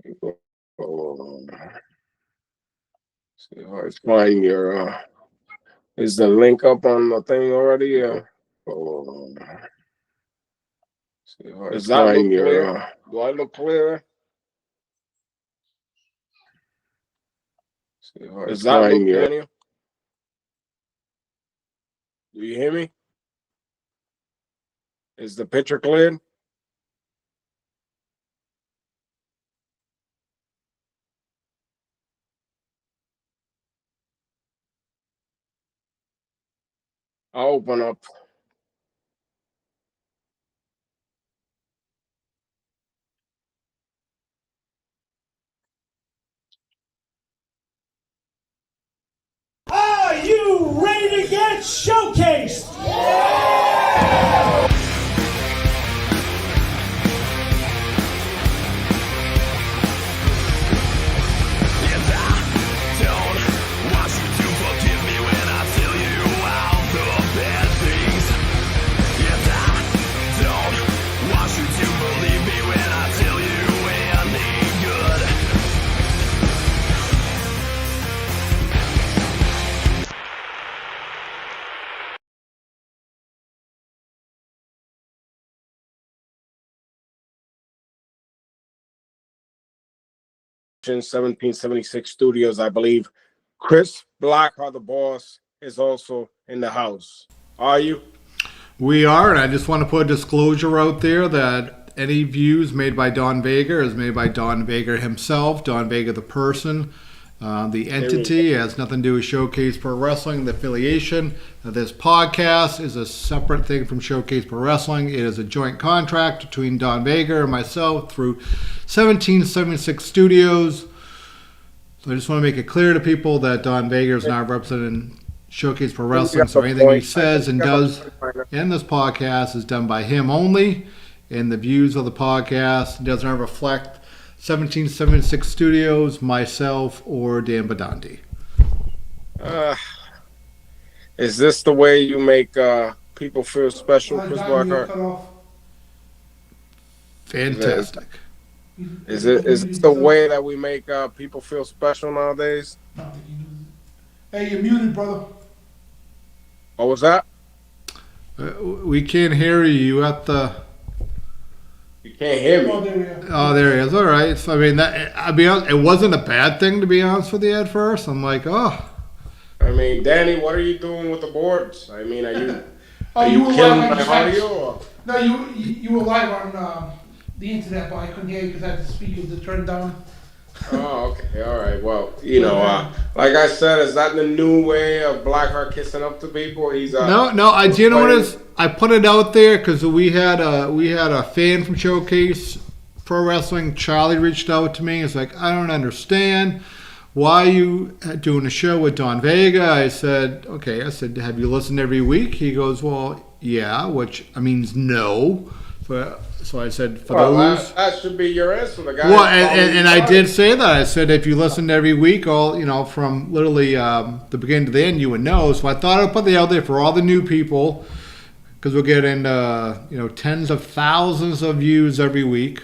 See if I find your. Is the link up on the thing already? See if I Does that look clear? Do I look clear? See if I Does that look clear? Do you hear me? Is the picture cleared? I'll open up. Are you ready to get showcased? In 1776 Studios, I believe. Chris Blackheart, the boss, is also in the house. Are you? We are, and I just want to put a disclosure out there that any views made by Don Vega is made by Don Vega himself, Don Vega the person. The entity has nothing to do with Showcase Pro Wrestling. The affiliation of this podcast is a separate thing from Showcase Pro Wrestling. It is a joint contract between Don Vega and myself through 1776 Studios. So I just want to make it clear to people that Don Vega is not representing Showcase Pro Wrestling. So anything he says and does in this podcast is done by him only. And the views of the podcast does not reflect 1776 Studios, myself, or Dan Badanti. Is this the way you make people feel special, Chris Blackheart? Fantastic. Is this the way that we make people feel special nowadays? Hey, you're muted, brother. What was that? We can't hear you at the... You can't hear me. Oh, there he is. All right. So, I mean, I'll be honest, it wasn't a bad thing, to be honest with you, at first. I'm like, oh. I mean, Danny, what are you doing with the boards? I mean, are you were killing live my audio? Or? No, you were live on the internet, but I couldn't hear you because I had the speakers turned down. Oh, okay. All right. Well, like I said, is that the new way of Blackheart kissing up to people? He's No. You know what is? I put it out there because we had a fan from Showcase Pro Wrestling. Charlie reached out to me. It's like, I don't understand. Why are you doing a show with Don Vega? I said, okay. I said, have you listened every week? He goes, well, yeah, which means no. So I said, for those... That should be your answer. The guy well, and I did say that. I said, if you listened every week, from literally the beginning to the end, you would know. So I thought I'd put that out there for all the new people, because we're getting, tens of thousands of views every week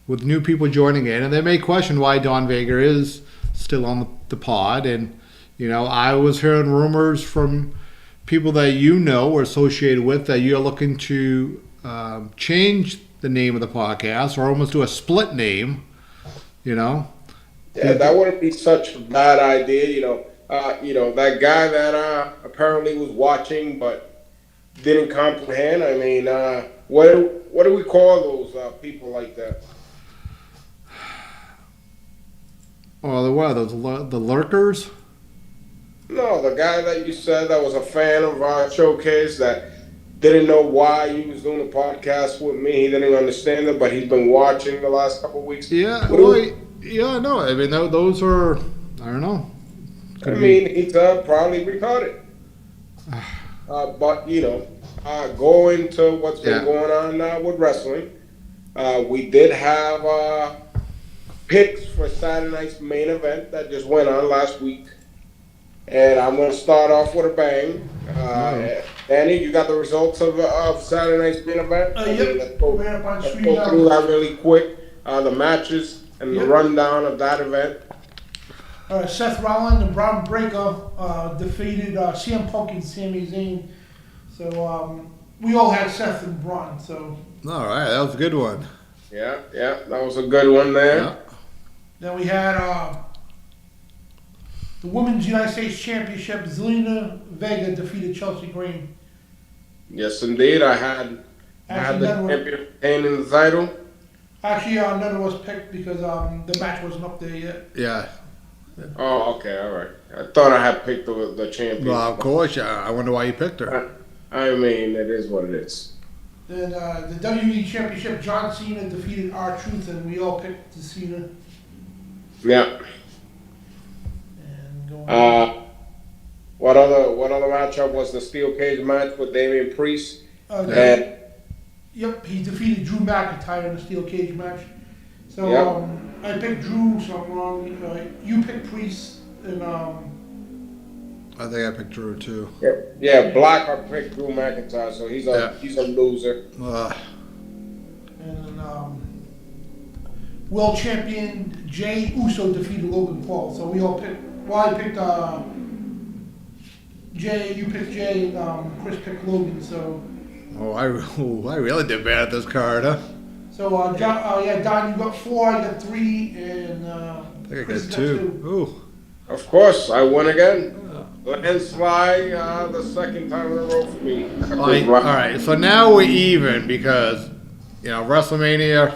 with new people joining in. And they may question why Don Vega is still on the pod. And, I was hearing rumors from people that or associated with that you're looking to change the name of the podcast or almost do a split name, Yeah, that wouldn't be such a bad idea, that guy that apparently was watching but didn't comprehend. I mean, what do we call those people like that? Oh, the lurkers? No, the guy that you said that was a fan of our Showcase that didn't know why he was doing a podcast with me. He didn't understand it, but he's been watching the last couple of weeks. Yeah, no. I mean, those are, I don't know. He's probably retarded. But, going to what's been going on now with wrestling, we did have picks for Saturday night's main event that just went on last week. And I'm going to start off with a bang. Danny, you got the results of Saturday night's main event? Yep. Let's go through that really quick. The matches and the rundown of that event. Seth Rollins and Braun Breaker defeated CM Punk and Sami Zayn. So we all had Seth and Braun. So All right, that was a good one. Yeah, that was a good one there. Yeah. then we had the Women's United States Championship. Zelina Vega defeated Chelsea Green. Yes, indeed. I had the champion retaining the title. Actually, none of us picked because the match wasn't up there yet. Yeah. Oh, okay, all right. I thought I had picked the champion. Well, of course. I wonder why you picked her. I mean, it is what it is. Then the WWE Championship, John Cena defeated R-Truth, and we all picked Cena. Yeah. And going on. What other matchup was the steel cage match with Damian Priest? Yep, he defeated Drew McIntyre in the steel cage match. So Yep. I picked Drew, so I'm wrong. You picked Priest, and I think I picked Drew too. Yeah, Blackheart picked Drew McIntyre, so he's a loser. and world champion Jay Uso defeated Logan Paul. So we all picked. Well, I picked Jay. You picked Jay, and Chris picked Logan. So. I really did bad at this card, huh? So Don, you got 4, I got 3, and I think I Chris got 2. Ooh. Of course, I won again. Landslide, the second time in a row for me. All right, so now we're even because WrestleMania.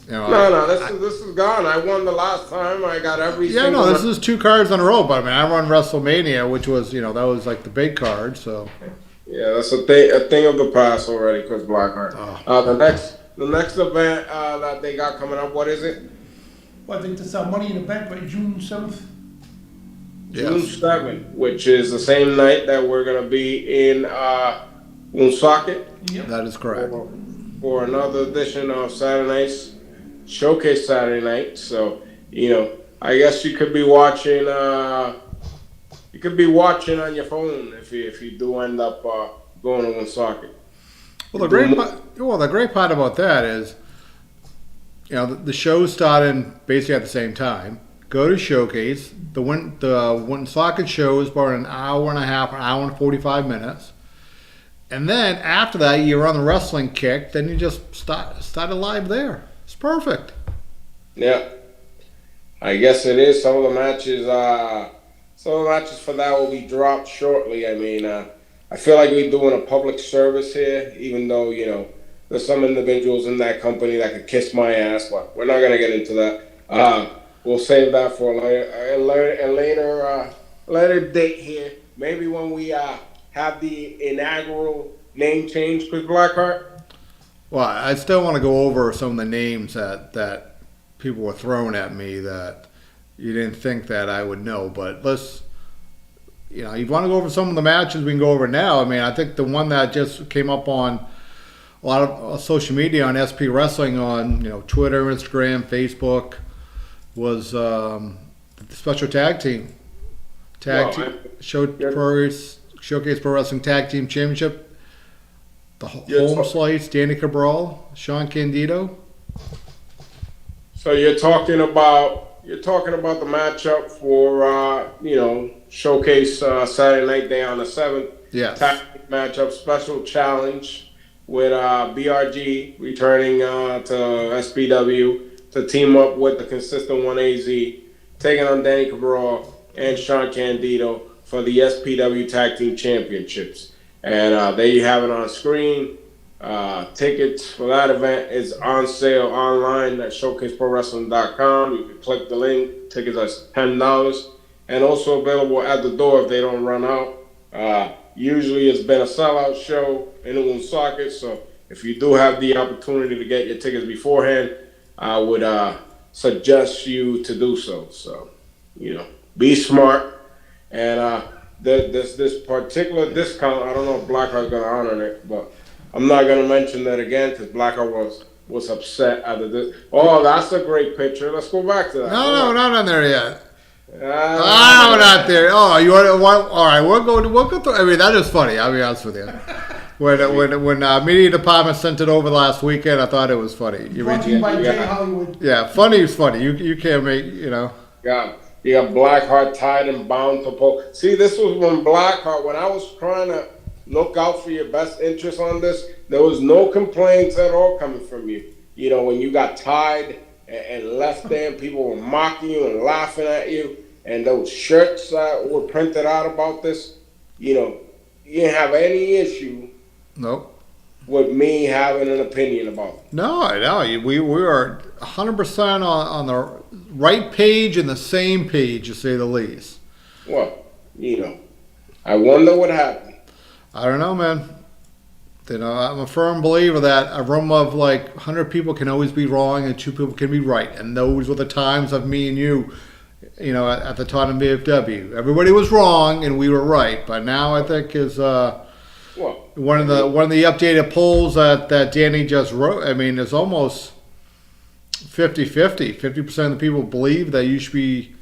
No, this is gone. I won the last time. I got every. Yeah, no, this is 2 cards in a row. But I mean, I won WrestleMania, which was that was like the big card. So. Yeah, that's a thing of the past already, Chris Blackheart. The next event that they got coming up, what is it? Well, I think that's Money in the Bank, right? June 7th. June 7th, which is the same night that we're going to be in Woonsocket. Yep. That is correct. For another edition of Saturday Night's Showcase Saturday Night. So, I guess you could be watching. You could be watching on your phone if you do end up going to Woonsocket. Well, the great part about that is, the shows starting basically at the same time. Go to Showcase. The Woonsocket show is about an hour and a half, an hour and 45 minutes. And then after that, you're on the wrestling kick. Then you just start live there. It's perfect. Yeah. I guess it is. Some of the matches for that will be dropped shortly. I mean, I feel like we're doing a public service here, even though, there's some individuals in that company that could kiss my ass, but we're not going to get into that. We'll save that for a later date here. Maybe when we have the inaugural name change, Chris Blackheart. Well, I still want to go over some of the names that people were throwing at me that you didn't think that I would know, but let's, you want to go over some of the matches, we can go over now. I mean, I think the one that just came up on a lot of social media on SP Wrestling on, Twitter, Instagram, Facebook was the special tag team. Showcase Pro Wrestling Tag Team Championship. The home slice, Danny Cabral, Sean Candido. So you're talking about the matchup for Showcase Saturday Night Day on the 7th. Yes. Tag matchup, special challenge with BRG returning to SPW to team up with the Consistent 1AZ, taking on Danny Cabral and Sean Candido for the SPW Tag Team Championships. And there you have it on screen. Tickets for that event is on sale online at showcaseprowrestling.com. You can click the link. Tickets are $10 and also available at the door if they don't run out. Usually it's been a sellout show in the Woonsocket, so if you do have the opportunity to get your tickets beforehand, I would suggest you to do so. So, be smart. And this particular discount, I don't know if Blackheart's going to honor it, but I'm not going to mention that again because Blackheart was upset at this. Oh, that's a great picture. Let's go back to that. No, we're not on there yet. We're not there. Oh, you want? All right, we'll go through. I mean, that is funny. I'll be honest with you. when media department sent it over last weekend, I thought it was funny. Brought to you by Jay Hollywood. Yeah, funny is funny. You can't make, Yeah, you got Blackheart tied and bound to pole. See, this was when Blackheart, when I was trying to look out for your best interest on this, there was no complaints at all coming from you. When you got tied and left there, and people were mocking you and laughing at you, and those shirts that were printed out about this, you didn't have any issue. Nope. With me having an opinion about it. No. We are 100% on the right page and the same page, to say the least. Well, I wonder what happened. I don't know, man. I'm a firm believer that a room of like 100 people can always be wrong and 2 people can be right. And those were the times of me and you, at the Tottenham VFW. Everybody was wrong and we were right. But now I think is one of the updated polls that Danny just wrote. I mean, it's almost 50-50. 50% of the people believe that you should be,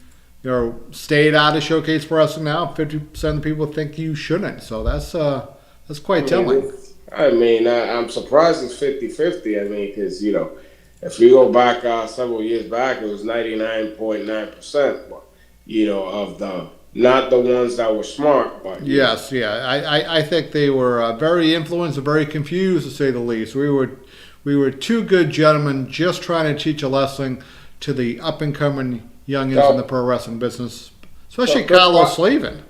stayed out of Showcase Pro Wrestling now. 50% of the people think you shouldn't. So that's quite telling. I'm surprised it's 50-50. Because, if you go back several years back, it was 99.9%, of not the ones that were smart. But yes, I think they were very influenced and very confused, to say the least. We were 2 good gentlemen just trying to teach a lesson to the up-and-coming youngins in the pro wrestling business, especially Carlos Slavin.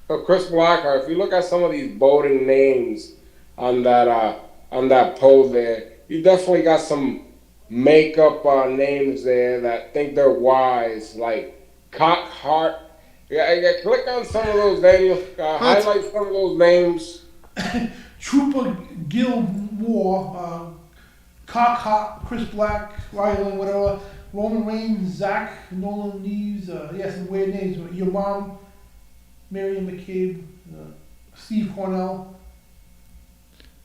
So Chris Blackheart, if you look at some of these voting names on that poll there, you definitely got some make-up names there that think they're wise, like Cockheart. Yeah, click on some of those, Daniel. Highlight some of those names. Trooper Gilmore, Cockheart, Chris Black, Ryland, whatever. Roman Reigns, Zach, Nolan Neves. Some weird names. Your mom, Marion McCabe, Steve Cornell.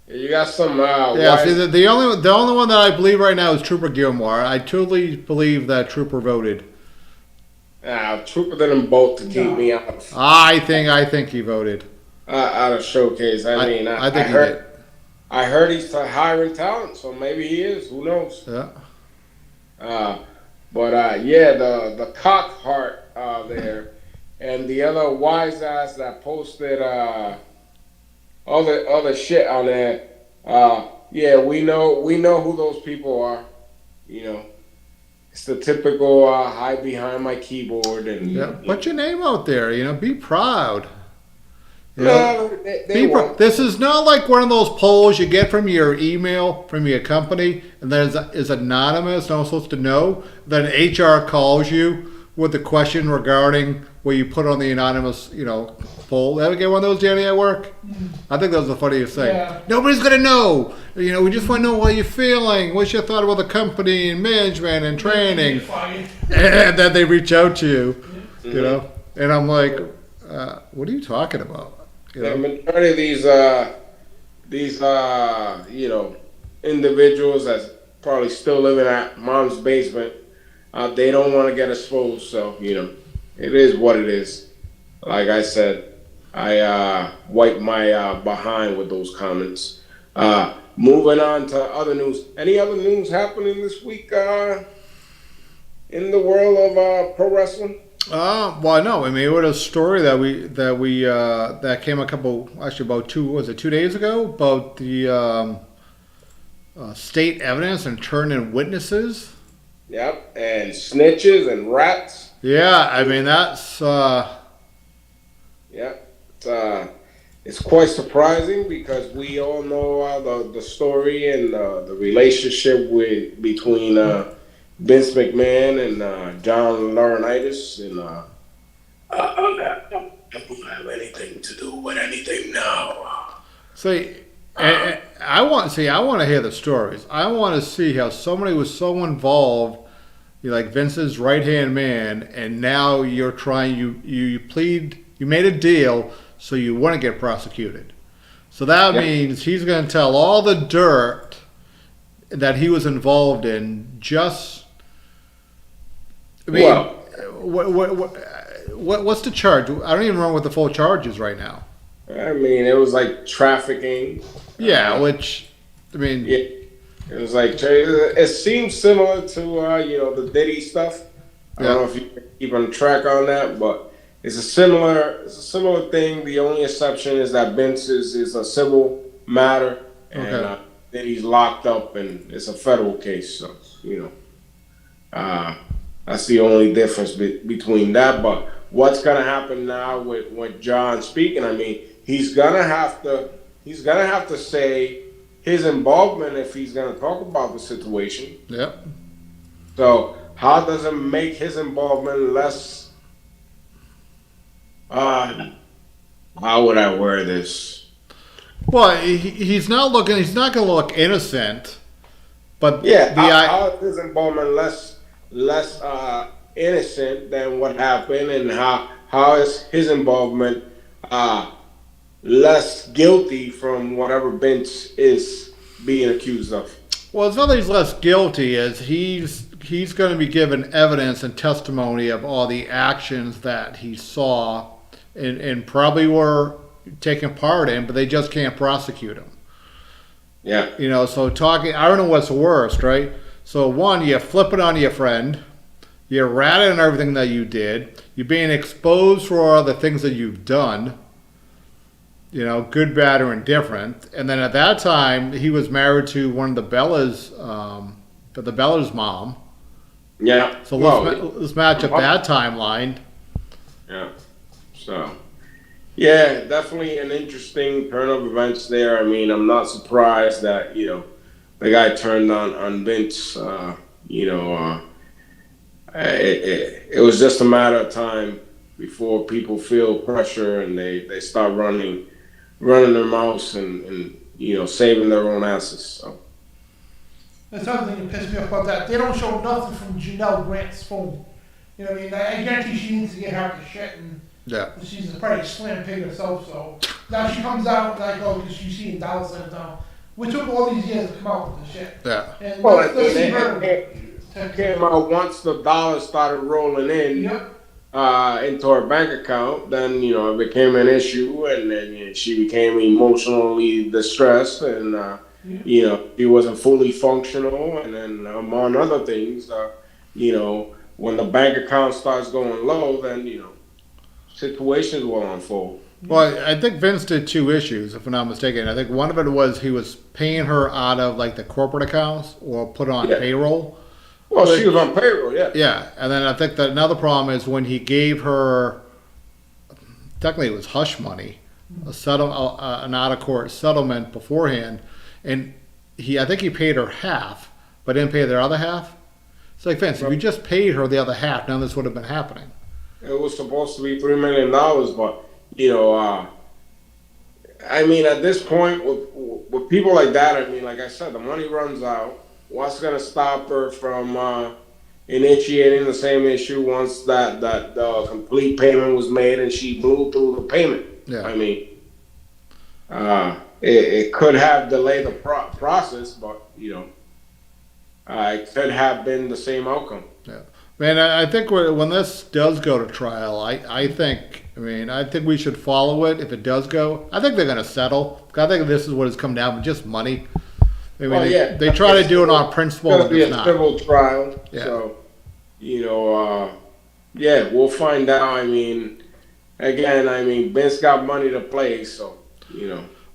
You got some. See, the only one that I believe right now is Trooper Gilmore. I totally believe that Trooper voted. Trooper didn't vote to keep me out. I think he voted Out of Showcase. I think he did. I heard he's hiring talent, so maybe he is. Who knows? Yeah. The Cockheart there, and the other wise ass that posted other shit on there. We know who those people are. It's the typical hide behind my keyboard and put your name out there. Be proud. This is not like one of those polls you get from your email from your company and that is anonymous. No one's supposed to know. Then HR calls you with a question regarding what you put on the anonymous, poll. Ever get one of those, Danny, at work? I think that was the funniest thing. Yeah. Nobody's gonna know. We just want to know how you're feeling. What's your thought about the company and management and training? And then they reach out to you, And I'm like, what are you talking about? The majority of these individuals that's probably still living at mom's basement, they don't want to get exposed. So it is what it is. Like I said, I wipe my behind with those comments. Moving on to other news. Any other news happening this week in the world of pro wrestling? Well, no. It was a story that came about 2 days ago about the state evidence and turn-in witnesses. Yep, and snitches and rats. Yeah, that's. It's quite surprising because we all know the story and the relationship between Vince McMahon and John Laurinaitis, and I don't have anything to do with anything now. I want to hear the stories. I want to see how somebody was so involved, like Vince's right hand man, and now you're trying. You made a deal so you wouldn't get prosecuted. So that means he's going to tell all the dirt that he was involved in. What's the charge? I don't even remember what the full charge is right now. I mean, it was like trafficking. Yeah, which, I mean, Yeah, it was like it seems similar to the Diddy stuff. I don't yeah, know if you keep on track on that, but it's a similar thing. The only exception is that Vince is a civil matter, and okay. Diddy's locked up, and it's a federal case. So you know, that's the only difference between that. But what's gonna happen now with John speaking? I mean, he's gonna have to say his involvement if he's gonna talk about the situation. Yep. So how does it make his involvement less? Uh, how would I word this? Well, he's not looking. He's not going to look innocent, but Yeah, the how is his involvement less innocent than what happened, and how is his involvement uh, less guilty from whatever Vince is being accused of? well, it's not that he's less guilty, as he's going to be given evidence and testimony of all the actions that he saw and probably were taking part in, but they just can't prosecute him. Yeah, You know, so talking, I don't know what's worst, right? So one, you flip it on your friend, you're ratting on everything that you did, you're being exposed for all the things that you've done, you know, good, bad, or indifferent. And then at that time, he was married to one of the Bella's mom. yeah. So Well, let's match up that timeline. yeah. So. Yeah, definitely an interesting turn of events there. I mean, I'm not surprised that the guy turned on Vince. It was just a matter of time before people feel pressure and they start running their mouths and saving their own asses. So That's another thing that pissed me off about that. They don't show nothing from Janelle Grant's phone. You know what I mean? I guarantee she needs to get out of shit, and Yeah. she's probably a slam pig herself. So now she comes out like, oh, because she's seeing dollar signs now. We took all these years to come out with this shit. Yeah. And well, let's see her. it came out once the dollars started rolling in. Yep. Into her bank account, then it became an issue, and then she became emotionally distressed, and she wasn't fully functional, and then among other things, when the bank account starts going low, then situations will unfold. Well, I think Vince did two issues, if I'm not mistaken. I think one of it was he was paying her out of like the corporate accounts or put on Yeah. payroll. Well, she was on payroll, yeah. Yeah, and then I think that another problem is when he gave her, technically it was hush money, an out of court settlement beforehand, and I think he paid her half, but didn't pay their other half. It's like, Vince, if you just paid her the other half, none of this would have been happening. It was supposed to be $3 million, but I mean, at this point, with people like that, I mean, like I said, the money runs out. What's going to stop her from initiating the same issue once that complete payment was made and she blew through the payment? Yeah. I mean, it could have delayed the process, but it could have been the same outcome. Yeah. Man, I think when this does go to trial, I think we should follow it if it does go. I think they're going to settle. I think this is what it's come down to, just money. I mean, they try to do it on principle, It's and going to it's be a not. civil trial, Yeah. so we'll find out. I mean, again, Vince got money to play, so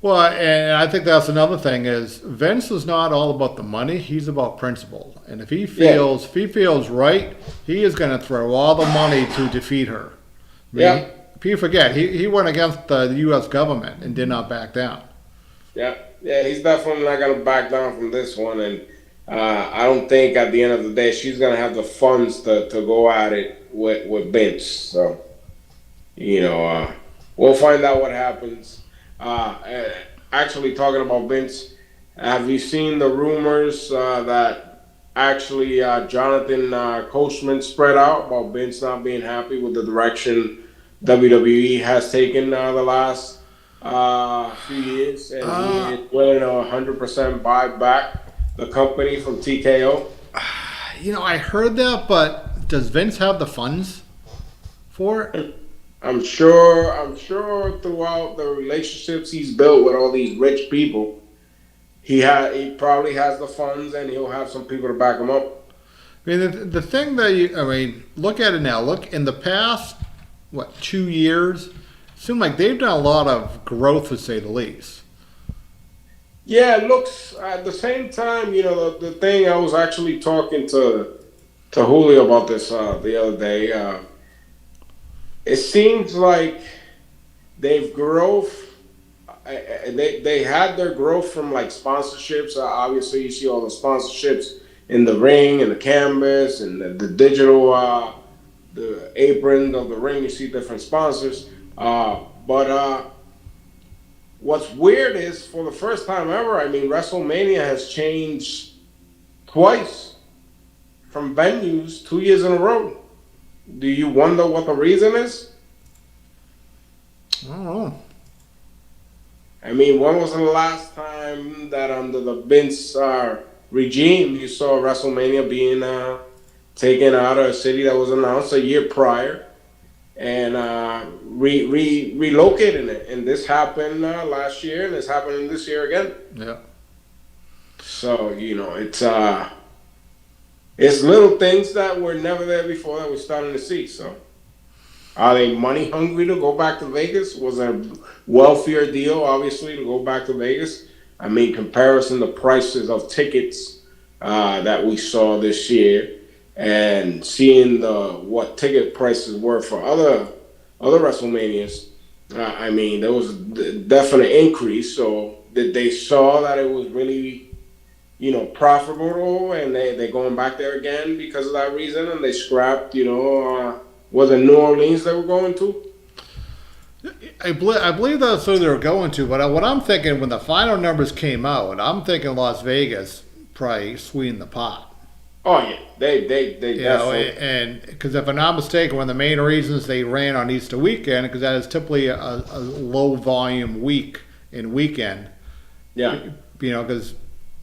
Well, and I think that's another thing is Vince is not all about the money; he's about principle. And if he feels right, he is going to throw all the money to defeat her. Yeah. People forget he went against the U.S. government and did not back down. Yeah, he's definitely not going to back down from this one, and I don't think at the end of the day she's going to have the funds to go at it with Vince. So, we'll find out what happens. Actually, talking about Vince, have you seen the rumors that actually Jonathan Coachman spread out about Vince not being happy with the direction WWE has taken the last few years, and he is willing to 100% buy back the company from TKO? I heard that, but does Vince have the funds for it? I'm sure throughout the relationships he's built with all these rich people, he probably has the funds and he'll have some people to back him up. I mean, the thing that I mean, look at it now. Look, in the past, what, 2 years, it seemed like they've done a lot of growth, to say the least. Yeah, it looks at the same time, the thing I was actually talking to Julio about this the other day. It seems like they've growth. They had their growth from like sponsorships. Obviously, you see all the sponsorships in the ring and the canvas and the digital, the apron of the ring. You see different sponsors. But what's weird is for the first time ever, I mean, WrestleMania has changed twice from venues 2 years in a row. Do you wonder what the reason is? I don't know. I mean, when was the last time that under the Vince regime you saw WrestleMania being taken out of a city that was announced a year prior and relocating it? And this happened last year, and it's happening this year again. Yeah. So it's little things that were never there before that we're starting to see. So. Are they money hungry to go back to Vegas? Was it a wealthier deal, obviously, to go back to Vegas? I mean, comparison to prices of tickets that we saw this year, and seeing what ticket prices were for other WrestleManias. I mean, there was a definite increase. So did they saw that it was really profitable, and they going back there again because of that reason, and they scrapped was it New Orleans they were going to? I believe that's who they were going to, but what I'm thinking when the final numbers came out, I'm thinking Las Vegas probably sweetened the pot. Oh yeah, they definitely. And because if I'm not mistaken, one of the main reasons they ran on Easter weekend, because that is typically a low volume week and weekend. Yeah. Because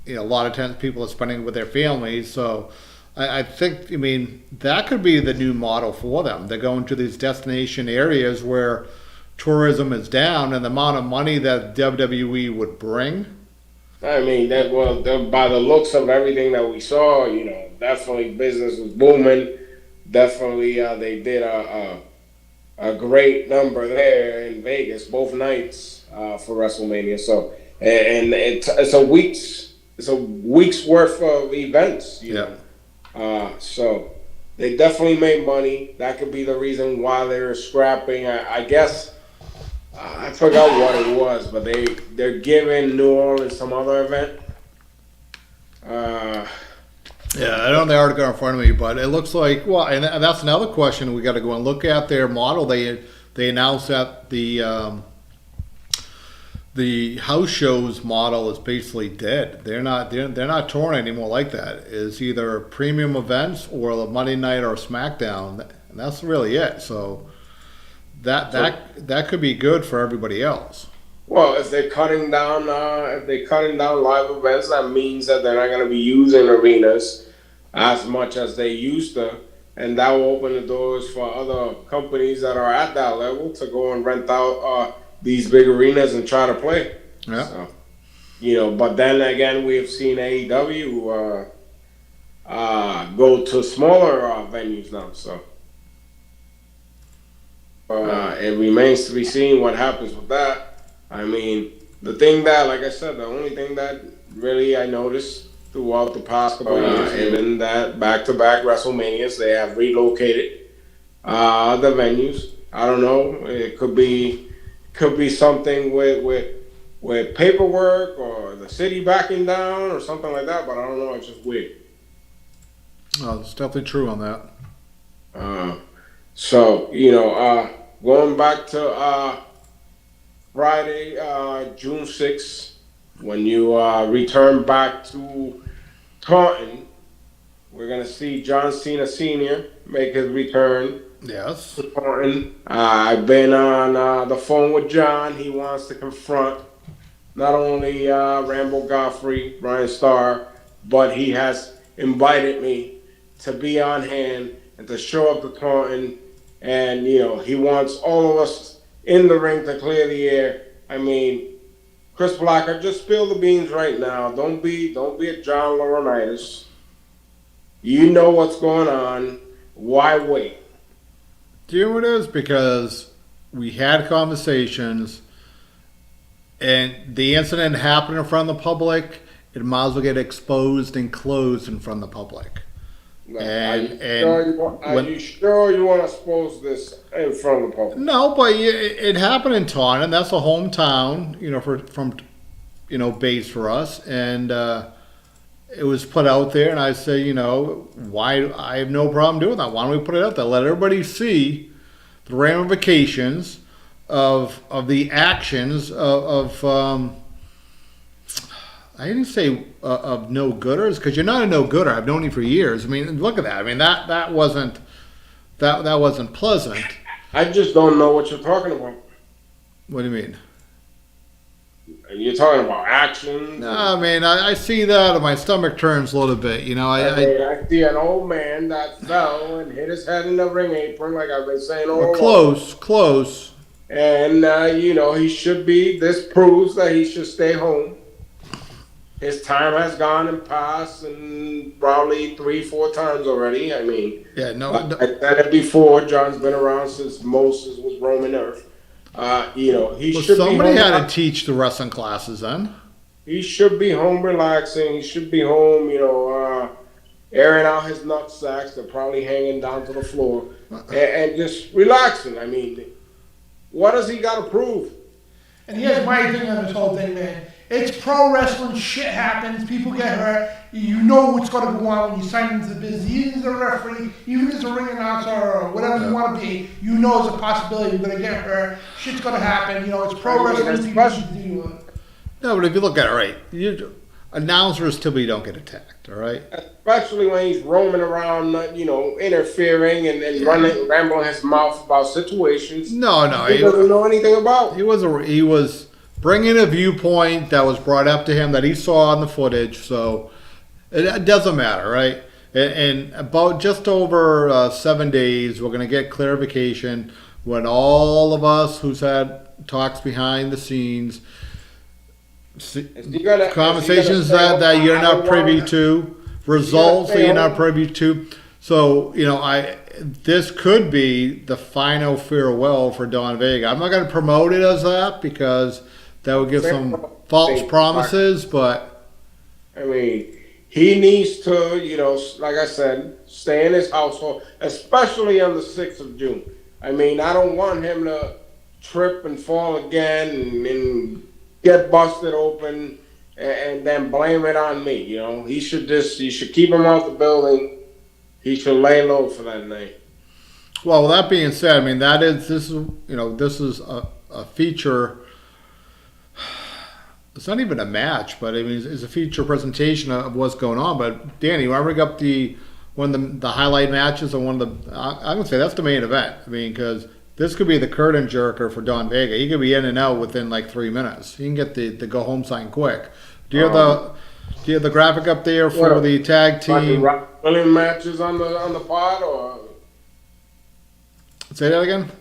a lot of times people are spending with their families, so. I think, I mean, that could be the new model for them. They're going to these destination areas where tourism is down, and the amount of money that WWE would bring. I mean, by the looks of everything that we saw, definitely business was booming. Definitely, they did a great number there in Vegas both nights for WrestleMania. So, and it's a week's worth of events. You know? So they definitely made money. That could be the reason why they're scrapping. I guess I forgot what it was, but they're giving New Orleans some other event. Yeah, I don't have the article in front of me, but it looks like and that's another question we got to go and look at their model. They announced that the house shows model is basically dead. They're not touring anymore like that. It's either premium events or the Monday night or SmackDown, and that's really it. So that could be good for everybody else. Well, if they're cutting down live events, that means that they're not going to be using arenas as much as they used to, and that will open the doors for other companies that are at that level to go and rent out these big arenas and try to play. Yeah. So, but then again, we have seen AEW go to smaller venues now. So it remains to be seen what happens with that. I mean, the thing that, like I said, the only thing that really I noticed throughout the past couple years, even that back-to-back WrestleManias, they have relocated the venues. I don't know. It could be something with paperwork or the city backing down or something like that, but I don't know. It's just weird. Oh, it's definitely true on that. So going back to Friday, June 6th, when you return back to Taunton, we're gonna see John Cena Sr. make his return. Yes. I've been on the phone with John. He wants to confront not only Rambo Godfrey, Brian Starr, but he has invited me to be on hand and to show up to Taunton and he wants all of us in the ring to clear the air. I mean, Chris Blackheart, just spill the beans right now. Don't be a John Laurinaitis. You know what's going on. Why wait? Do you know what it is? Because we had conversations, and the incident happened in front of the public. It might as well get exposed and closed in front of the public. Are you sure you want to expose this in front of the public? No, but it happened in Taunton. That's a hometown, from base for us, and it was put out there. And I say, why? I have no problem doing that. Why don't we put it out there? Let everybody see the ramifications of the actions of I didn't say of no-gooders, because you're not a no-gooder. I've known you for years. I mean, look at that. I mean, that wasn't pleasant. I just don't know what you're talking about. What do you mean? You're talking about action. No, I mean, I see that, and my stomach turns a little bit. I see an old man that fell and hit his head in the ring apron, like I've been saying all along. Close. And, he should be, this proves that he should stay home. His time has gone and passed, and probably 3-4 times already. I mean, Yeah, no. I said it before. John's been around since Moses was roaming earth. He should be somebody home. had to teach the wrestling classes then. He should be home relaxing. He should be home, airing out his nut sacks. They're probably hanging down to the floor and just relaxing. I mean, what does he got to prove? And here's my thing on this whole thing, man. It's pro wrestling. Shit happens. People get hurt. You know what's going to go on when you sign into the business. Even as a referee, even as a ring announcer, or whatever you want to be, you know there's a possibility you're going to get hurt. Shit's going to happen. It's pro wrestling. People should deal with it. No, but if you look at it right, announcers typically don't get attacked, all right? Especially when he's roaming around, interfering and rambling his mouth about situations. No, he doesn't know anything about. He was bringing a viewpoint that was brought up to him that he saw on the footage, so it doesn't matter, right? And about just over 7 days, we're going to get clarification when all of us who's had talks behind the scenes, conversations that you're not privy to, results that you're not privy to. So, this could be the final farewell for Don Vega. I'm not going to promote it as that, because that would give some false promises, but I mean, he needs to, like I said, stay in his household, especially on the 6th of June. I mean, I don't want him to trip and fall again and get busted open and then blame it on me. He should keep him out the building. He should lay low for that night. Well, with that being said, I mean, this is a feature. It's not even a match, but I mean, it's a feature presentation of what's going on. But Danny, you want to bring up one of the highlight matches and one of the? I'm gonna say that's the main event. I mean, because this could be the curtain jerker for Don Vega. He could be in and out within like 3 minutes. He can get the go home sign quick. Do you have the graphic up there for the tag team? William matches on the pod, or say that again?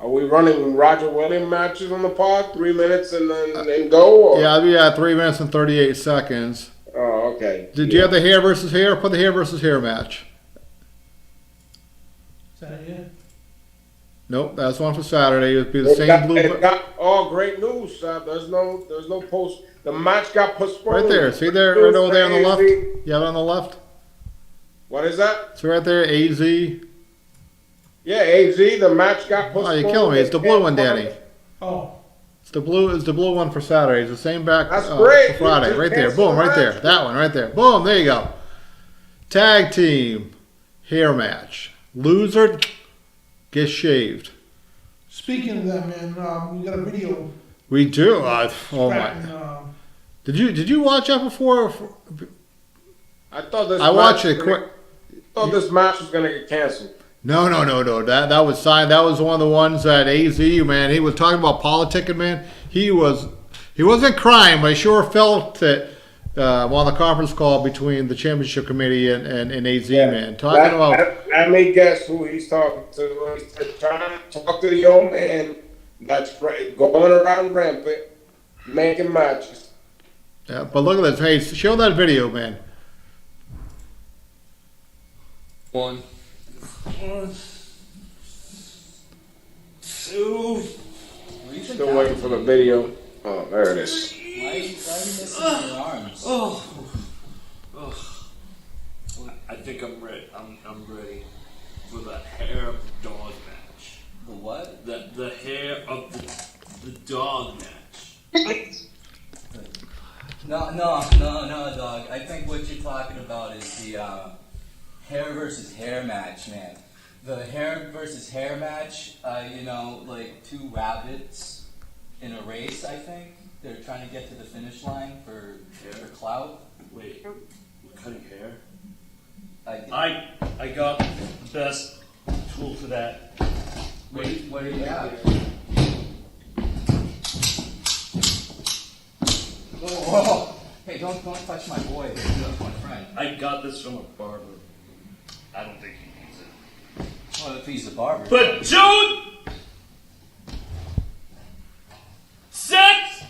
Are we running Roger Williams matches on the pod? 3 minutes and then go? Or? Yeah, I'll be at 3 minutes and 38 seconds. Oh, okay. Did you have the hair versus hair? Put the hair versus hair match. Is that it? Nope, that's one for Saturday. It'll be the same blue. Great news. There's no post. The match got postponed. Right there. See there, right over there on the left. You have it on the left. What is that? So right there, AZ. Yeah, AZ. The match got postponed. Oh, you're killing me. It's the blue one, Danny. Oh. It's the blue one for Saturday. It's the same back. That's great. For Friday, right there. Boom, right there. That one, right there. Boom. There you go. Tag team hair match. Loser gets shaved. Speaking of that, man, we got a video. We do. Oh my! Did you watch that before? I thought this. I watched it quick. I thought this match was gonna get canceled. No. That was signed. That was one of the ones that AZ, man. He was talking about politicking, man. He wasn't crying, but I sure felt it on the conference call between the championship committee and AZ, man. Talking about. I may guess who he's talking to. He's trying to talk to the old man that's going around rampant, making matches. Yeah, but look at this. Hey, show that video, man. One, two. Still waiting for the video. Oh, there it is. Why are you missing your arms? I think I'm ready. I'm ready for the hair of the dog match. The what? The hair of the dog match. No, dog. I think what you're talking about is the hair versus hair match, man. The hair versus hair match, like two rabbits in a race, I think. They're trying to get to the finish line for clout. Wait, we're cutting hair? I I got the best tool for that. what do you have? Whoa. Hey, don't touch my boy. That's my friend. I got this from a barber. I don't think he needs it. Well, if he's a barber. But June 6,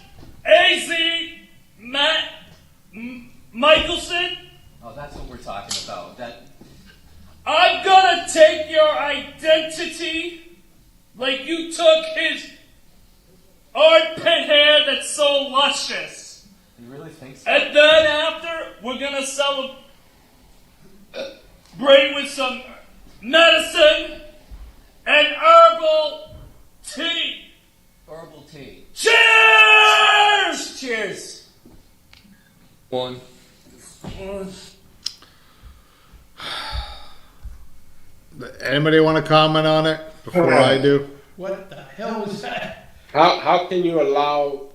AZ, Matt Michelson, Oh, that's what we're talking about. I'm gonna take your identity like you took his armpit hair that's so luscious. You really think so? And then after, we're gonna celebrate with some medicine and herbal tea. Herbal tea. Cheers! Cheers. One. Anybody want to comment on it before I do? What the hell was that? How can you allow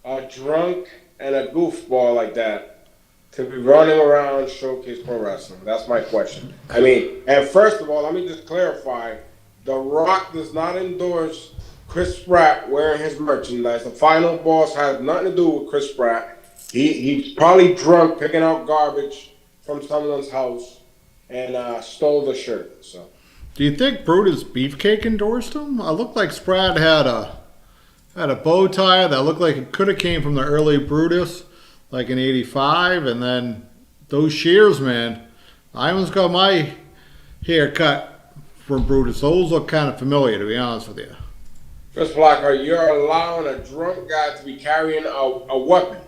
a drunk and a goofball like that to be running around Showcase Pro Wrestling? That's my question. I mean, and first of all, let me just clarify. The Rock does not endorse Chris Pratt wearing his merchandise. The Final Boss has nothing to do with Chris Pratt. He's probably drunk picking out garbage from someone's house and stole the shirt. So, Do you think Brutus Beefcake endorsed him? It looked like Spratt had a bow tie that looked like it could have came from the early Brutus, like in '85, and then those shears, man. I almost got my hair cut from Brutus. Those look kind of familiar, to be honest with you. Chris Blackheart, you're allowing a drunk guy to be carrying a weapon.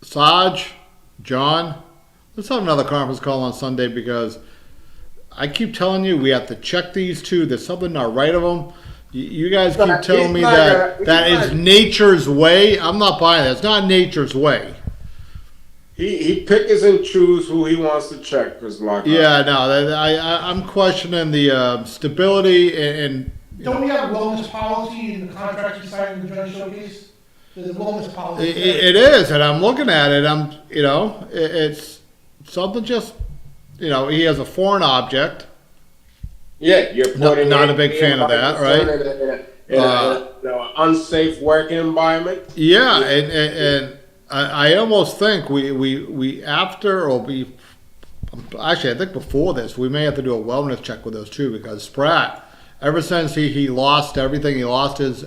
Saj, John, let's have another conference call on Sunday because I keep telling you we have to check these two. There's something not right of them. You guys keep telling me that is nature's way. I'm not buying that. It's not nature's way. He pickers and choose who he wants to check, Chris Blackheart. Yeah, no, I'm questioning the stability and Don't we have a wellness policy in the contract you signed in the joint showcase? There's a wellness policy. it is, and I'm looking at it. It's something just, he has a foreign object. Yeah, you're putting Not a big fan of that, right? In an unsafe working environment. Yeah, and I almost think we after or we actually I think before this we may have to do a wellness check with those two because Spratt, ever since he lost everything, he lost his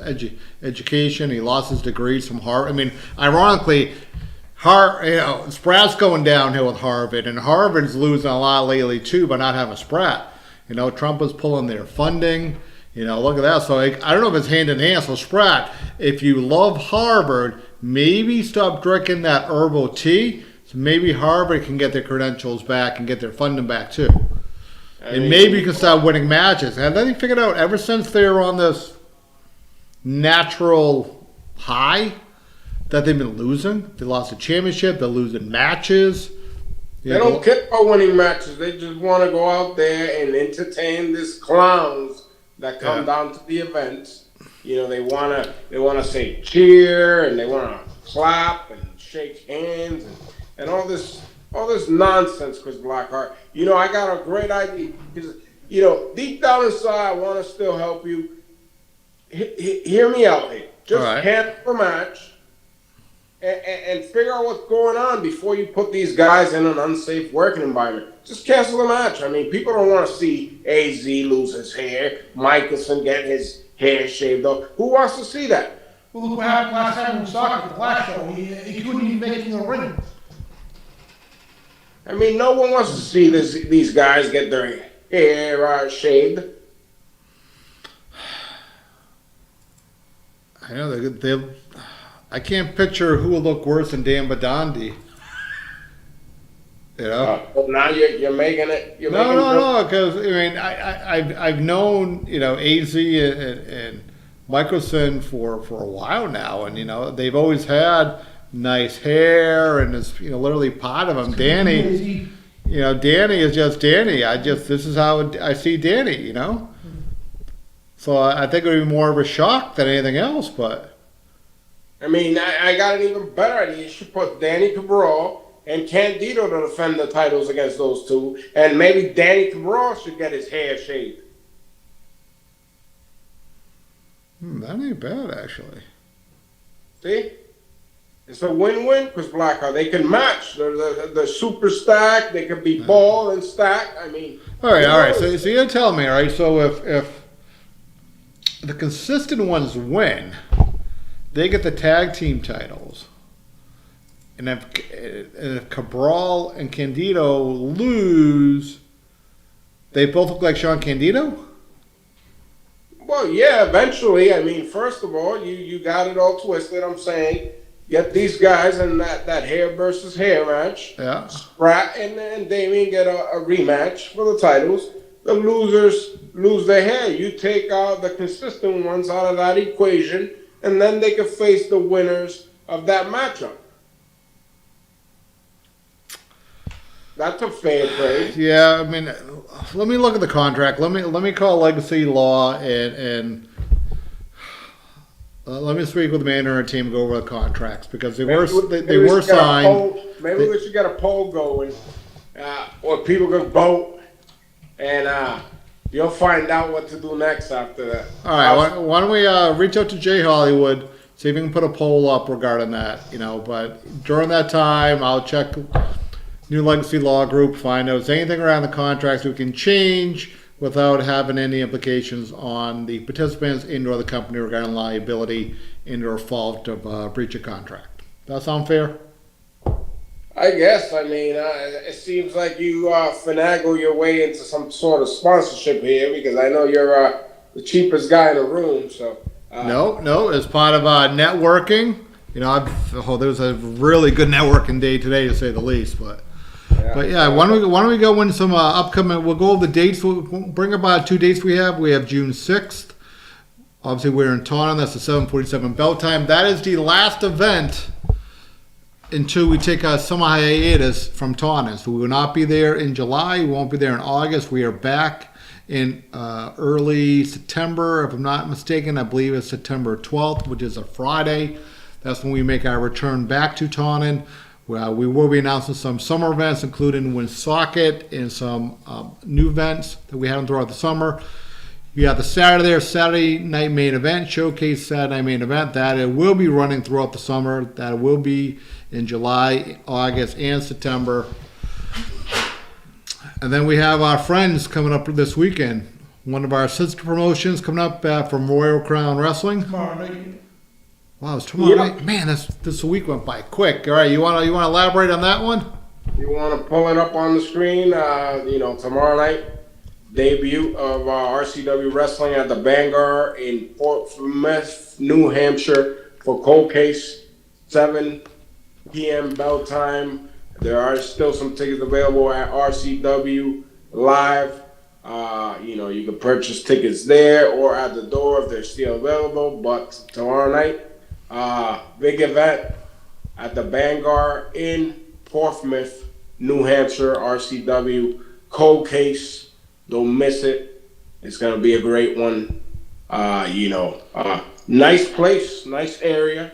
education, he lost his degrees from Harvard. I mean, ironically, Spratt's going downhill with Harvard, and Harvard's losing a lot lately too by not having Spratt. Trump is pulling their funding. Look at that. So I don't know if it's hand in hand. So Spratt, if you love Harvard, maybe stop drinking that herbal tea. So maybe Harvard can get their credentials back and get their funding back too. And maybe you can start winning matches. And then you figured out ever since they were on this natural high that they've been losing. They lost the championship. They're losing matches. They don't care about winning matches. They just want to go out there and entertain these clowns that come down to the events. They want to say cheer and they want to clap and shake hands and all this nonsense, Chris Blackheart. I got a great idea. Deep down inside, I want to still help you. Hear me out here. Just All right. cancel the match and figure out what's going on before you put these guys in an unsafe working environment. Just cancel the match. I mean, people don't want to see AZ lose his hair, Michelson get his hair shaved off. Who wants to see that? Well, look what happened last time in Woonsocket, the Black Show. He couldn't even make it in the ring. I mean, no one wants to see these guys get their hair shaved. I know they I can't picture who will look worse than Dan Badandi. You know? Well, now you're making it. You're making No, because I mean, I've known AZ and Michelson for a while now, and they've always had nice hair, and it's literally part of them. Danny, Danny is just Danny. This is how I see Danny. So I think it would be more of a shock than anything else, but. I mean, I got an even better idea. You should put Danny Cabral and Candido to defend the titles against those two, and maybe Danny Cabral should get his hair shaved. That ain't bad, actually. See? It's a win-win because Blackheart, they can match. The super stack, they can be ball and stack. I mean... All right. So you're telling me, all right, so if the consistent ones win, they get the tag team titles. And if Cabral and Candido lose, they both look like Sean Candido? Well, yeah, eventually. I mean, first of all, you got it all twisted. I'm saying get these guys in that hair versus hair match. Yeah. Sprat and Damien get a rematch for the titles. The losers lose their hair. You take out the consistent ones out of that equation, and then they can face the winners of that matchup. That's a fair trade. Yeah, I mean, let me look at the contract. Let me call Legacy Law and let me speak with the manager and team and go over the contracts because they were signed. Maybe we should get a poll going, or people can vote, and you'll find out what to do next after that. All right, why don't we reach out to Jay Hollywood, see if we can put a poll up regarding that. But during that time, I'll check New Legacy Law Group, find out if there's anything around the contracts we can change without having any implications on the participants and/or the company regarding liability and/or fault of breach of contract. That sound fair? I guess. I mean, it seems like you finagle your way into some sort of sponsorship here because I know you're the cheapest guy in the room. So no, as part of networking. There was a really good networking day today, to say the least. But why don't we go into some upcoming? We'll go over the dates. We'll bring about 2 dates we have. We have June 6th. Obviously, we're in Taunton. That's the 7:47 bell time. That is the last event until we take a summer hiatus from Taunton. So we will not be there in July. We won't be there in August. We are back in early September. If I'm not mistaken, I believe it's September 12th, which is a Friday. That's when we make our return back to Taunton. We will be announcing some summer events, including Woonsocket and some new events that we have throughout the summer. You have the Saturday night main event, Showcase Saturday night main event. That it will be running throughout the summer. That will be in July, August, and September. And then we have our friends coming up this weekend. One of our sister promotions coming up from Royal Crown Wrestling. Tomorrow night. Wow, it's tomorrow night. Man, this week went by quick. All right, you want to elaborate on that one? You want to pull it up on the screen? Tomorrow night, debut of RCW Wrestling at the Vanguard in Portsmouth, New Hampshire for Cold Case, 7 p.m. bell time. There are still some tickets available at RCW Live. You can purchase tickets there or at the door if they're still available. But tomorrow night, big event at the Vanguard in Portsmouth, New Hampshire, RCW Cold Case. Don't miss it. It's gonna be a great one. Nice place, nice area.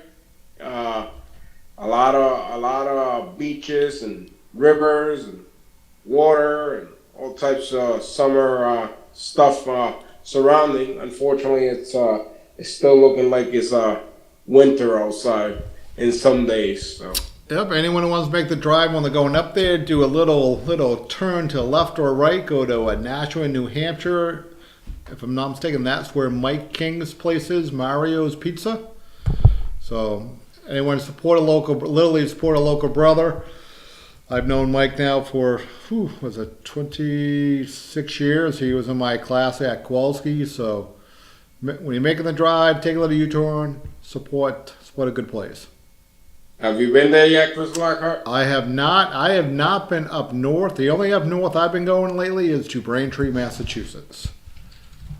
A lot of beaches and rivers and water and all types of summer stuff surrounding. Unfortunately, it's still looking like it's winter outside in some days. So. Yep, anyone who wants to make the drive when they're going up there, do a little turn to left or right, go to Nashua, New Hampshire. If I'm not mistaken, that's where Mike King's place is, Mario's Pizza. So anyone support a local, literally support a local brother. I've known Mike now for, was it 26 years? He was in my class at Kowalski. So when you're making the drive, take a little U-turn, support a good place. Have you been there yet, Chris Blackheart? I have not. I have not been up north. The only up north I've been going lately is to Braintree, Massachusetts.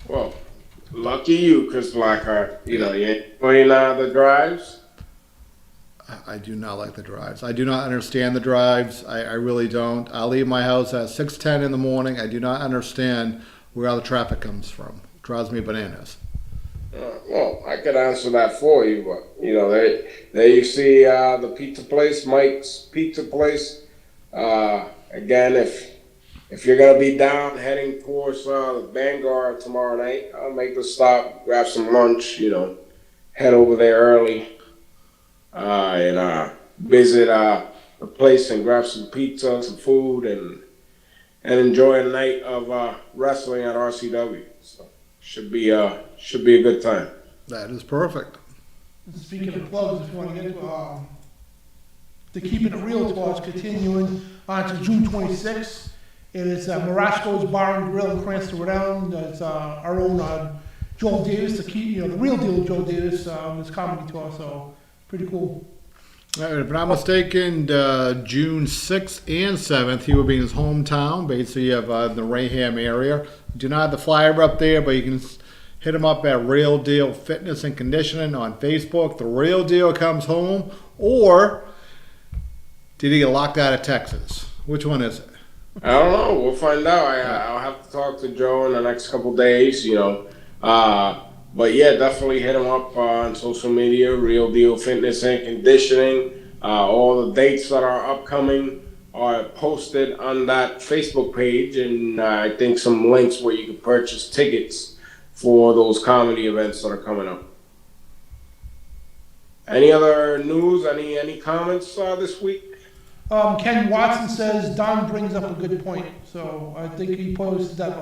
Well, lucky you, Chris Blackheart. You enjoying the drives? I do not like the drives. I do not understand the drives. I really don't. I leave my house at 6:10 in the morning. I do not understand where all the traffic comes from. It drives me bananas. Well, I could answer that for you, but there you see the pizza place, Mike's Pizza Place. Again, if you're gonna be down heading towards the Vanguard tomorrow night, I'll make the stop, grab some lunch, head over there early, and visit the place and grab some pizza, some food, and enjoy a night of wrestling at RCW. So should be a good time. That is perfect. Speaking of plugs, if you want to get to Keeping It Real tour, it's continuing on to June 26th. It is Marasco's Bar and Grill in Cranston, Rhode Island. It's our own Joel Davis, the real deal Joel Davis, his comedy tour, so pretty cool. All right, if I'm not mistaken, June 6th and 7th, he will be in his hometown, basically of the Raham area. Do not have the flyer up there, but you can hit him up at Real Deal Fitness and Conditioning on Facebook. The Real Deal comes home, or did he get locked out of Texas? Which one is it? I don't know. We'll find out. I'll have to talk to Joe in the next couple days, But yeah, definitely hit him up on social media, Real Deal Fitness and Conditioning. All the dates that are upcoming are posted on that Facebook page, and I think some links where you can purchase tickets for those comedy events that are coming up. Any other news? Any comments this week? Ken Watson says Don brings up a good point. So I think he posted that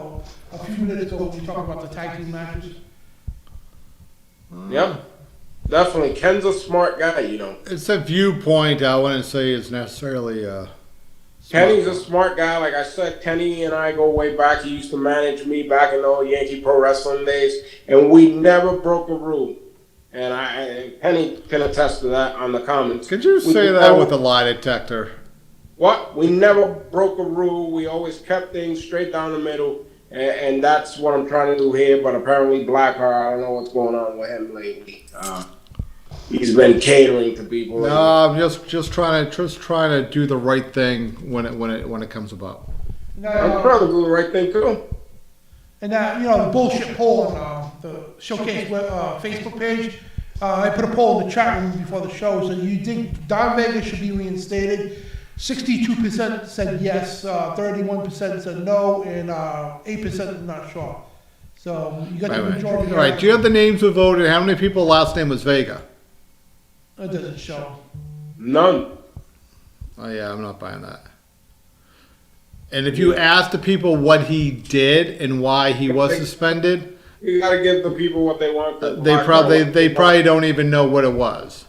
a few minutes ago when we talked about the tag team matches. Yep, definitely. Ken's a smart guy, It's a viewpoint I wouldn't say is necessarily Kenny's a smart guy. Like I said, Kenny and I go way back. He used to manage me back in the old Yankee Pro Wrestling days, and we never broke a rule. And Kenny can attest to that on the comments. Could you say that with a lie detector? What? We never broke a rule. We always kept things straight down the middle. And that's what I'm trying to do here, but apparently Blackheart, I don't know what's going on with him lately. He's been catering to people. No, I'm just trying to do the right thing when it comes about. I'm trying to do the right thing too. And the bullshit poll on the Showcase Facebook page. I put a poll in the chat room before the show. So you think Don Vega should be reinstated? 62% said yes, 31% said no, and 8% not sure. So you got the majority. All right. Do you have the names who voted? How many people last name was Vega? It doesn't show. None. Oh yeah, I'm not buying that. And if you ask the people what he did and why he was suspended, you gotta give the people what they want. They probably don't even know what it was.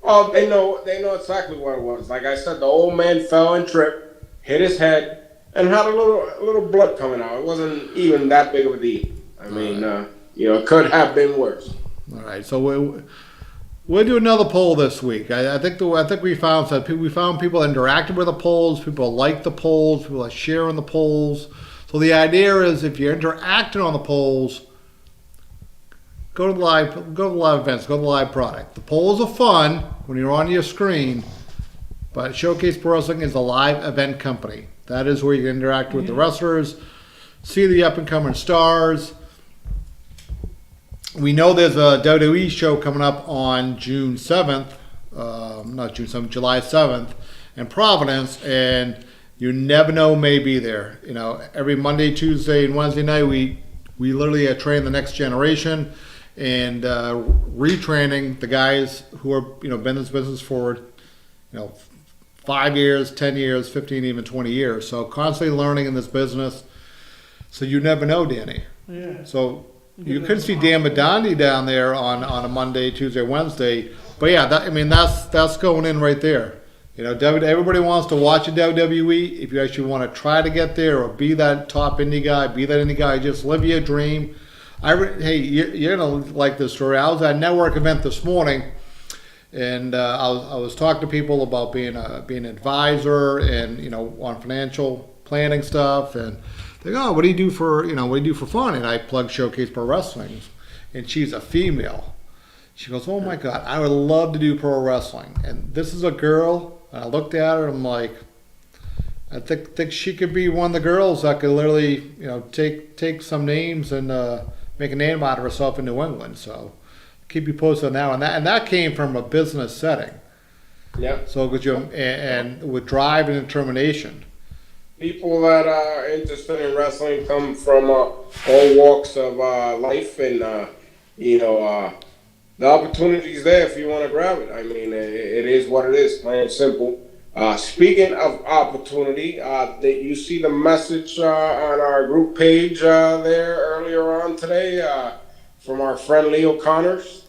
Oh, they know exactly what it was. Like I said, the old man fell and tripped, hit his head, and had a little blood coming out. It wasn't even that big of a deal. I mean, it could have been worse. All right, so we'll do another poll this week. I think we found people that interacted with the polls. People liked the polls. People are sharing the polls. So the idea is, if you're interacting on the polls, go to the live events, go to the live product. The polls are fun when you're on your screen, but Showcase Pro Wrestling is a live event company. That is where you can interact with the wrestlers, see the up-and-coming stars. We know there's a WWE show coming up on June 7th, July 7th in Providence, and you never know who may be there. Every Monday, Tuesday, and Wednesday night, we literally train the next generation. and retraining the guys who are been in this business for 5 years, 10 years, 15, even 20 years. So constantly learning in this business. So you never know, Danny. Yeah. So you could see Dan Madandi down there on a Monday, Tuesday, Wednesday. But yeah, that's going in right there. Everybody wants to watch a WWE. If you actually want to try to get there or be that top indie guy, just live your dream. Hey, you're gonna like this story. I was at a network event this morning, and I was talking to people about being an advisor and on financial planning stuff. And they go, "Oh, what do you do for fun?" And I plug Showcase Pro Wrestling, and she's a female. She goes, "Oh my God, I would love to do pro wrestling." And this is a girl. And I looked at her and I'm like, I think she could be one of the girls that could literally, take some names and make a name out of herself in New England. So keep you posted on that. And that came from a business setting. Yeah. So and with drive and determination. People that are interested in wrestling come from all walks of life, and the opportunity's there if you want to grab it. I mean, it is what it is, plain and simple. Speaking of opportunity, that you see the message on our group page there earlier on today from our friend Leo Connors.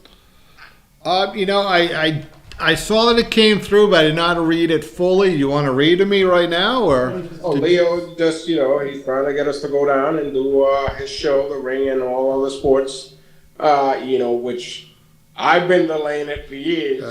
I saw that it came through, but I did not read it fully. You want to read to me right now, or? Leo just, he's trying to get us to go down and do his show, The Ring, and all other sports, which I've been delaying it for years.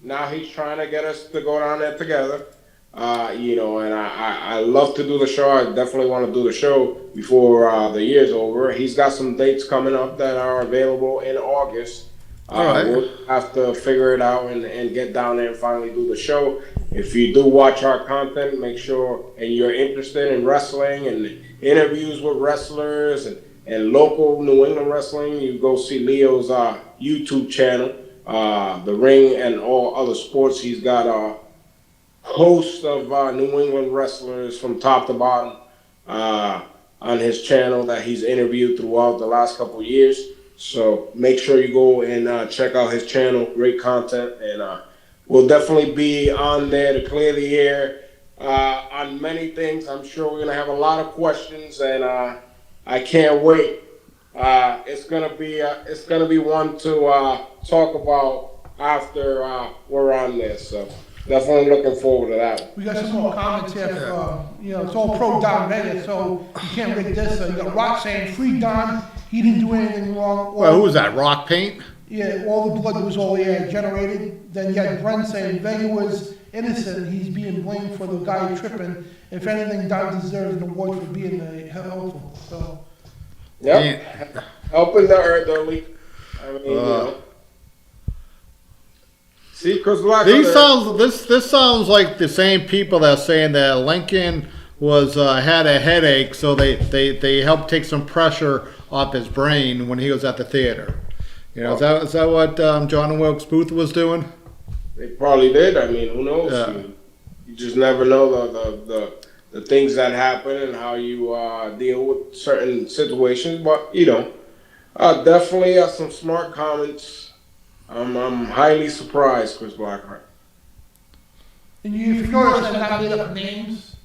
Now he's trying to get us to go down there together. And I love to do the show. I definitely want to do the show before the year's over. He's got some dates coming up that are available in August. All right. We'll have to figure it out and get down there and finally do the show. If you do watch our content, make sure, and you're interested in wrestling and interviews with wrestlers and local New England wrestling, you go see Leo's YouTube channel, The Ring and all other sports. He's got a host of New England wrestlers from top to bottom on his channel that he's interviewed throughout the last couple of years. So make sure you go and check out his channel. Great content, and we'll definitely be on there to clear the air on many things. I'm sure we're gonna have a lot of questions, and I can't wait. It's gonna be one to talk about after we're on this. So definitely looking forward to that. We got some more comments here. It's all pro Don Vega, so you can't rig this. So you got Rock saying, "Free Don. He didn't do anything wrong." Well, who was that? Rock Paint? Yeah, all the blood was all generated. Then you had Brent saying Vega was innocent. He's being blamed for the guy tripping. If anything, Don deserves an award for being helpful. So. Yep. Helping the elderly. I mean, See, because this sounds like the same people that are saying that Lincoln had a headache, so they helped take some pressure off his brain when he was at the theater. Is that what John Wilkes Booth was doing? They probably did. I mean, who knows? Yeah. You just never know the things that happen and how you deal with certain situations. But definitely some smart comments. I'm highly surprised, Chris Blackheart. And if you notice, I'm not made up names.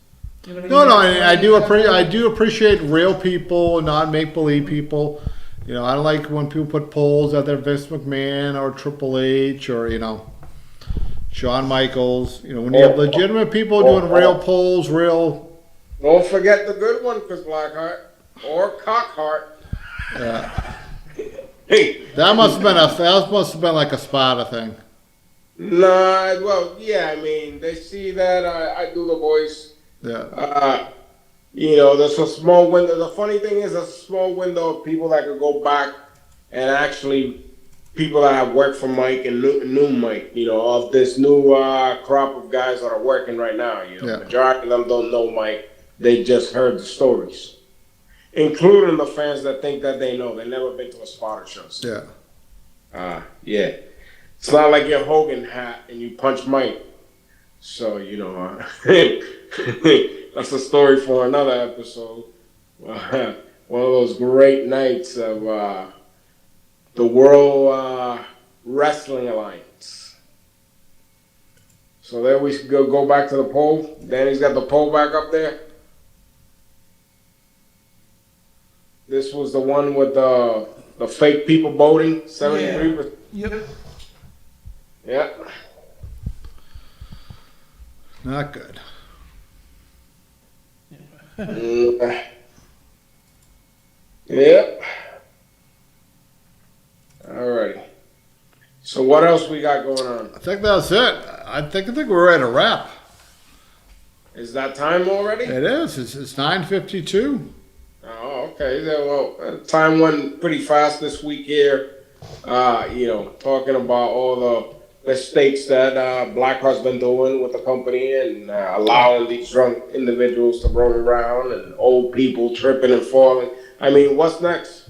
No, I do appreciate real people, not make believe people. I don't like when people put polls out there, Vince McMahon or Triple H or Shawn Michaels. When you have legitimate people doing real polls, real. Don't forget the good one, Chris Blackheart or Cockhart. Hey, that must have been like a Sparta thing. Nah, well, yeah. I mean, they see that I do the voice. Yeah. There's a small window. The funny thing is, a small window of people that could go back and actually people that have worked for Mike and new Mike. Of this new crop of guys that are working right now. Majority of them don't know Mike. They just heard the stories, including the fans that think that they know. They've never been to a spotter show. So. Yeah. It's not like your Hogan hat and you punch Mike. So, that's a story for another episode. One of those great nights of the World Wrestling Alliance. So there we go back to the poll. Danny's got the poll back up there. This was the one with the fake people voting, 73%. Yep. Yeah. Not good. Yep. Alrighty. So what else we got going on? I think that's it. I think we're at a wrap. Is that time already? It is. It's 9:52. Oh, okay. Yeah, well, time went pretty fast this week here. Talking about all the mistakes that Blackheart's been doing with the company and allowing these drunk individuals to roam around and old people tripping and falling. I mean, what's next?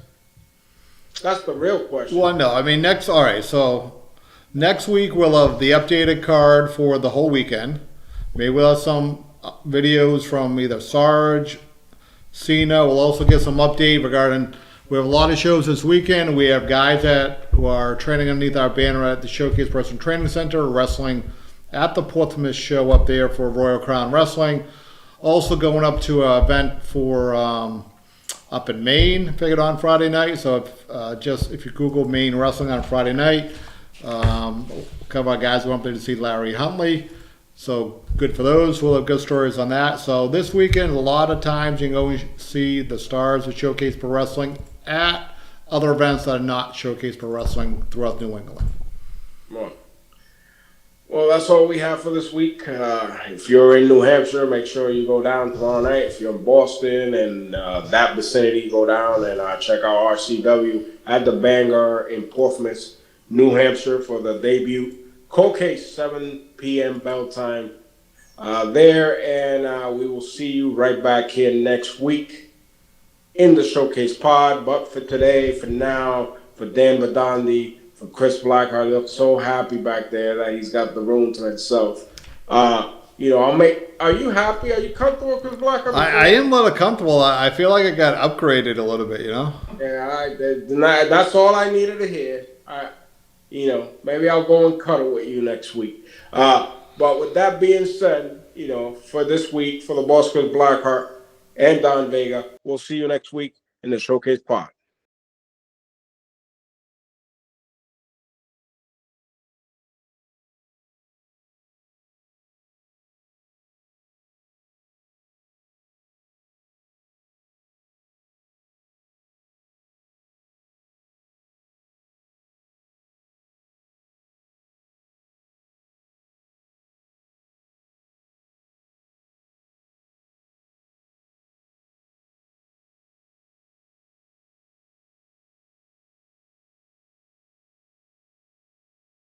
That's the real question. Well, no. I mean, all right. So next week we'll have the updated card for the whole weekend. Maybe we'll have some videos from either Sarge, Cena. We'll also get some update regarding. We have a lot of shows this weekend. We have guys who are training underneath our banner at the Showcase Wrestling Training Center, wrestling at the Portsmouth show up there for Royal Crown Wrestling. Also going up to an event for up in Maine, figured on Friday night. So if you Google Maine Wrestling on Friday night, a couple of our guys went up there to see Larry Huntley. So good for those. We'll have good stories on that. So this weekend, a lot of times you can go see the stars of Showcase Pro Wrestling at other events that are not Showcase Pro Wrestling throughout New England. Well, that's all we have for this week. If you're in New Hampshire, make sure you go down tomorrow night. If you're in Boston and that vicinity, go down and check out RCW at the Bangor in Portsmouth, New Hampshire for the debut. Cold Case, 7 p.m. bell time there. And we will see you right back here next week in the Showcase Pod. But for today, for now, for Dan Badandi, for Chris Blackheart, look so happy back there that he's got the room to himself. Are you happy? Are you comfortable with Chris Blackheart? I am a little comfortable. I feel like I got upgraded a little bit, Yeah, that's all I needed to hear. Maybe I'll go and cuddle with you next week. But with that being said, for this week, for the boss Chris Blackheart and Don Vega, we'll see you next week in the Showcase Pod.